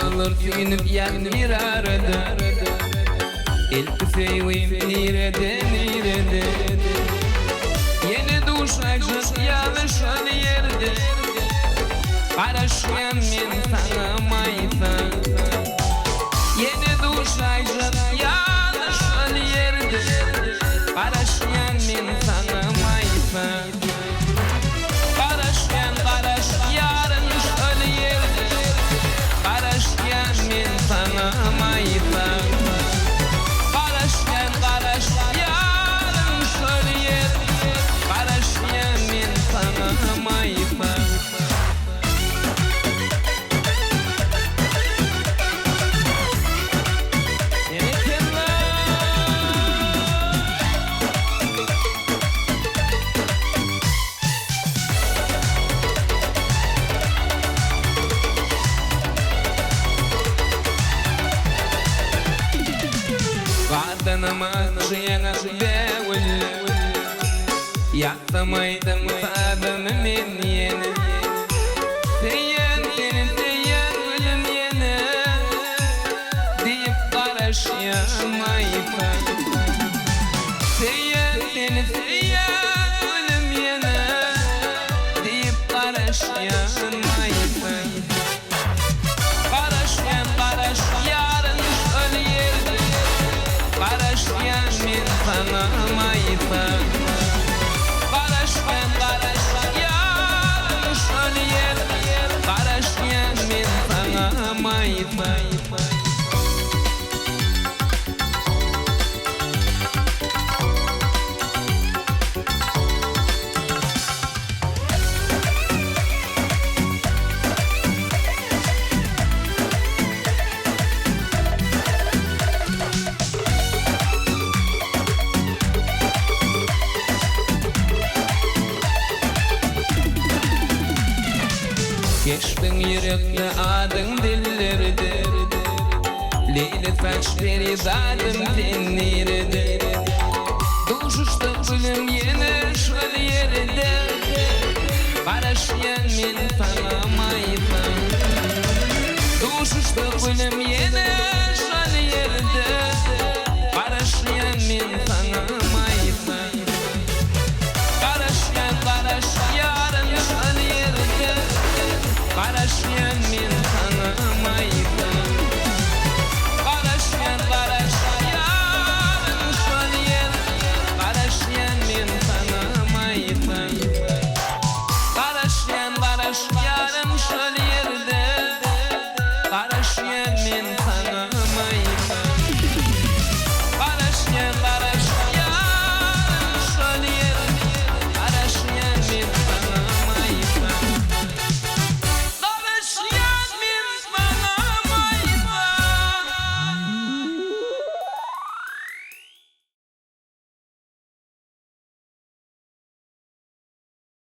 Yollar tüyünüp yanmir arada İlk feyvim nirede nirede Yeni duşacık yalışan yerde Karışmayan men sana mayta Yeni duşacık yalışan yerde Karışmayan men sana mayta Karışmayan karış yarın şöyle yerde Karışmayan men sana mayta Karışmayan karış yarın şöyle yerde Karışmayan men sana mayta Vatanıma sığınak devil Yaktamaydım fadımı men yeni Teyen seni teyen ölüm yeni Deyip karışyamayıp Teyen seni teyen ölüm yeni Deyip karışyamayıp Karışyan karış yarın öl yerde Karışyan men sana mayta Karışyan karış yarın öl yerde Karışyan men sana mayta Geçtin yürekli adın dillerde Leyli saçları zadım tenlerde Duşuşta gülüm yine şöyle yerde Karışyan men sana mayta Duşuşta gülüm yine şöyle yerde Karışyan men sana mayta Karışyan karış yarın şöyle yerde Karışyan men sana mayta Karışyan karış yarın şöyle yerde Karışyan men sana mayta Karışyan karış yarın şöyle yerde Karışyan men